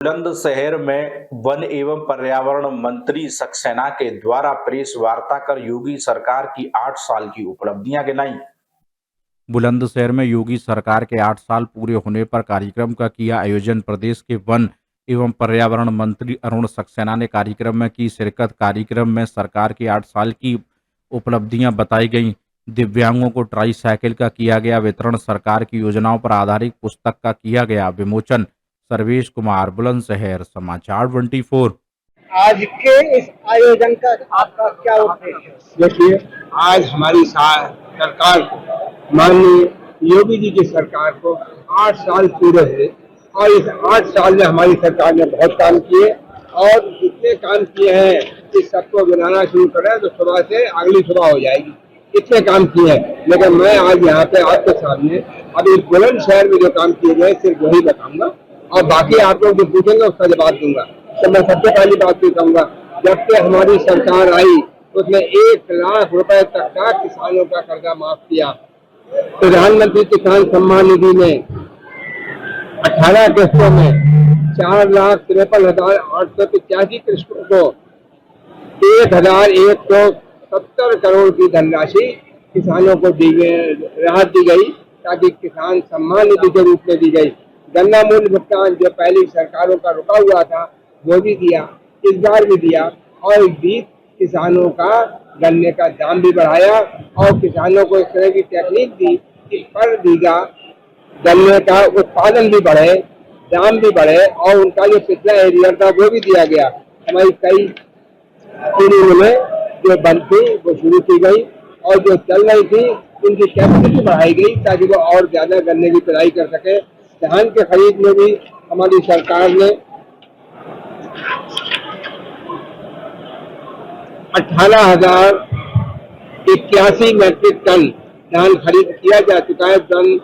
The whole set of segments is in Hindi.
बुलंदशहर में वन एवं पर्यावरण मंत्री सक्सेना के द्वारा प्रेस वार्ता कर योगी सरकार की 8 साल की उपलब्धियां गिनाई। बुलंदशहर में योगी सरकार के 8 साल पूरे होने पर कार्यक्रम का किया आयोजन। प्रदेश के वन एवं पर्यावरण मंत्री अरुण सक्सेना ने कार्यक्रम में की शिरकत। कार्यक्रम में सरकार की 8 साल की उपलब्धियां बताई गईं। दिव्यांगों को ट्राईसाइकिल का किया गया वितरण। सरकार की योजनाओं पर आधारित पुस्तक का किया गया विमोचन। सर्वेश कुमार, बुलंदशहर, समाचार 24। आज के इस आयोजन का आपका क्या उद्देश्य है? देखिए, आज हमारी सरकार को, माननीय योगी जी की सरकार को 8 साल पूरे हुए और इस 8 साल में हमारी सरकार ने बहुत काम किए और इतने काम किए हैं कि सबको गिनाना शुरू करें तो सुबह से अगली सुबह हो जाएगी, इतने काम किए हैं। लेकिन मैं आज यहाँ पे आपके सामने अभी बुलंदशहर में जो काम किए गए सिर्फ वही बताऊंगा और बाकी आप लोग जो पूछेंगे उसका जवाब दूंगा। तो मैं सबसे पहली बात ये कहूंगा, जब से हमारी सरकार आई उसने 1 लाख रुपए तक का किसानों का कर्जा माफ किया। प्रधानमंत्री किसान सम्मान निधि में 18 किस्तों में 4,53,885 कृषकों को 1,170 करोड़ की धनराशि किसानों को राहत दी गई, ताकि किसान सम्मान निधि के रूप में दी गई। गन्ना मूल्य भुगतान जो पहली सरकारों का रुका हुआ था वो भी दिया, इस बार भी दिया और इस बीच किसानों का गन्ने का दाम भी बढ़ाया और किसानों को इस तरह की टेक्निक दी कि पर बीघा गन्ने का उत्पादन भी बढ़े, दाम भी बढ़े और उनका जो पिछला एरिया था वो भी दिया गया। हमारी कई मिलें जो बंद थी वो शुरू की गई और जो चल रही थी उनकी कैपेसिटी बढ़ाई गई ताकि वो और ज्यादा गन्ने की पिराई कर सके। धान के खरीद में भी हमारी सरकार ने 18,081 मैट्रिक टन धान खरीद किया जा चुका है। सन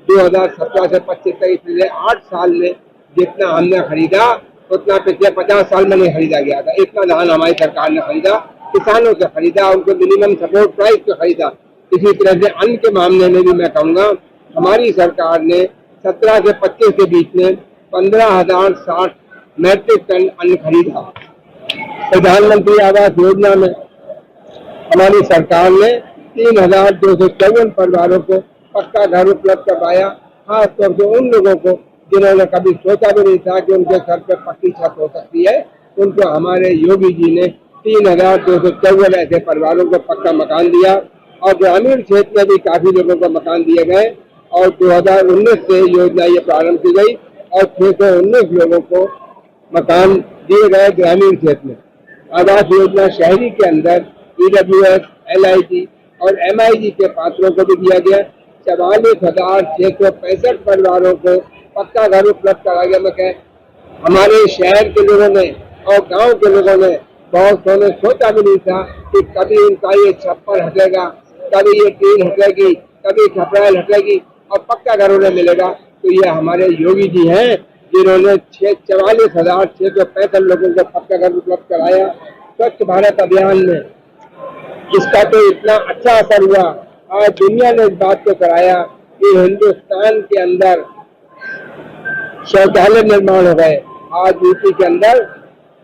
2017 से 25 तक पिछले 8 साल में जितना हमने खरीदा उतना पिछले 50 साल में नहीं खरीदा गया था। इतना धान हमारी सरकार ने खरीदा, किसानों से खरीदा, उनको मिनिमम सपोर्ट प्राइस पे खरीदा। इसी तरह से अन्न के मामले में भी मैं कहूँगा हमारी सरकार ने 17 से 25 के बीच में 15,060 मैट्रिक टन अन्न खरीदा। प्रधानमंत्री आवास योजना में हमारी सरकार ने 3,254 परिवारों को पक्का घर उपलब्ध करवाया। खासतौर से उन लोगों को जिन्होंने कभी सोचा भी नहीं था कि उनके सर पर पक्की छत हो सकती है, उनको हमारे योगी जी ने 3,254 ऐसे परिवारों को पक्का मकान दिया और ग्रामीण क्षेत्र में भी काफी लोगों को मकान दिए गए और 2019 से योजना ये प्रारंभ की गई और 619 लोगों को मकान दिए गए ग्रामीण क्षेत्र में। आवास योजना शहरी के अंदर EWS, LIG और MIG के पात्रों को भी दिया गया। 44,665 परिवारों को पक्का घर उपलब्ध कराया गया। मैं कह हमारे शहर के लोगों ने और गांव के लोगों ने बहुत सोने सोचा भी नहीं था कि कभी इनका ये छप्पर हटेगा, कभी ये टीन हटेगी, कभी छपराइल हटेगी और पक्का घर उन्हें मिलेगा। तो ये हमारे योगी जी हैं जिन्होंने 44,665 लोगों को पक्का घर उपलब्ध कराया। स्वच्छ भारत अभियान में इसका तो इतना अच्छा असर हुआ, आज दुनिया ने इस बात को कराया कि हिंदुस्तान के अंदर शौचालय निर्माण हो गए। आज यूपी के अंदर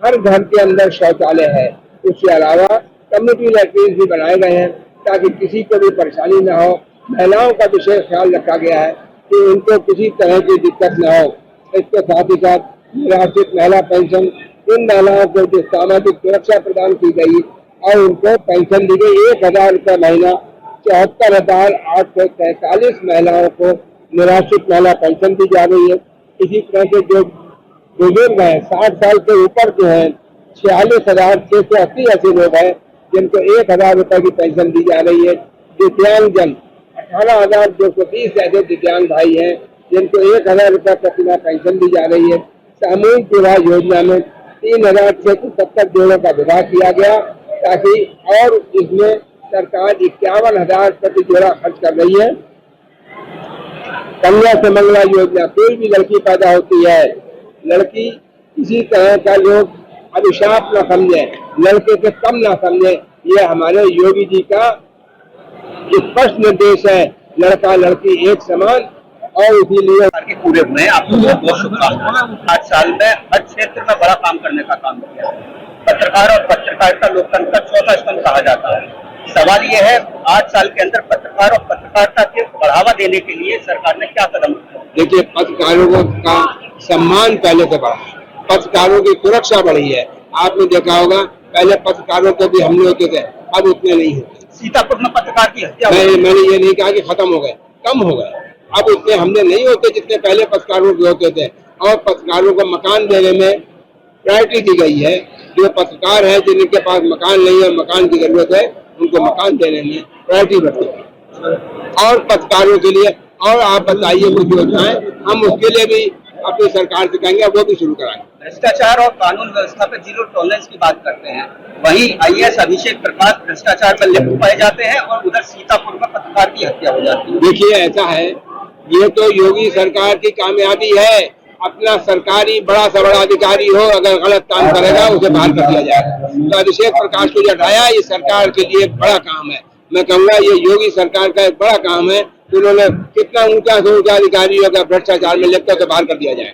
हर घर के अंदर शौचालय है। उसके अलावा कम्युनिटी लैट्रिन भी बनाए गए हैं ताकि किसी को भी परेशानी न हो। महिलाओं का विशेष ख्याल रखा गया है कि उनको किसी तरह की दिक्कत न हो। इसके साथ ही साथ राष्ट्रीय महिला पेंशन, इन महिलाओं को जो सामाजिक सुरक्षा प्रदान की गई और उनको पेंशन दी गई 1,000 रुपये महीना। 74,843 महिलाओं को निराश्रित महिला पेंशन दी जा रही है। इसी तरह से जो बुजुर्ग हैं 60 साल से ऊपर के हैं 46,680 ऐसे लोग हैं जिनको 1,000 रुपये की पेंशन दी जा रही है। दिव्यांगजन 18,220 ऐसे दिव्यांग भाई हैं जिनको 1,000 रुपये प्रति माह पेंशन दी जा रही है। सामूहिक विवाह योजना में 3,670 जोड़ों का विवाह किया गया ताकि और इसमें सरकार 51,000 प्रति जोड़ा खर्च कर रही है। कन्या सुमंगला योजना, कोई भी लड़की पैदा होती है, लड़की किसी तरह का लोग अभिशाप न समझे, लड़के से कम न समझे, ये हमारे योगी जी का स्पष्ट निर्देश है। लड़का लड़की एक समान और इसीलिए सरकार के पूरे हुए हैं। आपको बहुत बहुत शुभकामनाएं। 8 साल में हर क्षेत्र में बड़ा काम करने का काम किया। पत्रकार और पत्रकारिता लोकतंत्र का चौथा स्तंभ कहा जाता है। सवाल यह है 8 साल के अंदर पत्रकार और पत्रकारिता के बढ़ावा देने के लिए सरकार ने क्या कदम उठाए? देखिए, पत्रकारों का सम्मान पहले से बढ़ा है, पत्रकारों की सुरक्षा बढ़ी है। आपने देखा होगा पहले पत्रकारों को भी हमले होते थे, अब उतने नहीं होते। सीतापुर में पत्रकार की हत्या मैंने ये नहीं कहा कि खत्म हो गए, कम हो गए। अब उतने हमले नहीं होते जितने पहले पत्रकारों के होते थे। और पत्रकारों को मकान देने में प्रायोरिटी दी गई है। जो पत्रकार है जिनके पास मकान नहीं है, मकान की जरूरत है, उनको मकान देने में प्रायोरिटी बढ़ती है। और पत्रकारों के लिए और आप बताइए कुछ योजनाएं, हम उसके लिए भी अपनी सरकार से कहेंगे वो भी शुरू कराएंगे। भ्रष्टाचार और कानून व्यवस्था पर जीरो टॉलरेंस की बात करते हैं, वहीं आईएएस अभिषेक प्रकाश भ्रष्टाचार में लिप्त पाए जाते हैं और उधर सीतापुर में पत्रकार की हत्या हो जाती है। देखिए, ऐसा है, ये तो योगी सरकार की कामयाबी है। अपना सरकारी बड़ा से बड़ा अधिकारी हो, अगर गलत काम करेगा उसे बाहर कर दिया जाएगा। तो अभिषेक प्रकाश को जो हटाया, ये सरकार के लिए एक बड़ा काम है। मैं कहूँगा ये योगी सरकार का एक बड़ा काम है। उन्होंने कितना ऊंचा से ऊंचा अधिकारी होगा भ्रष्टाचार में लिप्त तो बाहर कर दिया जाए।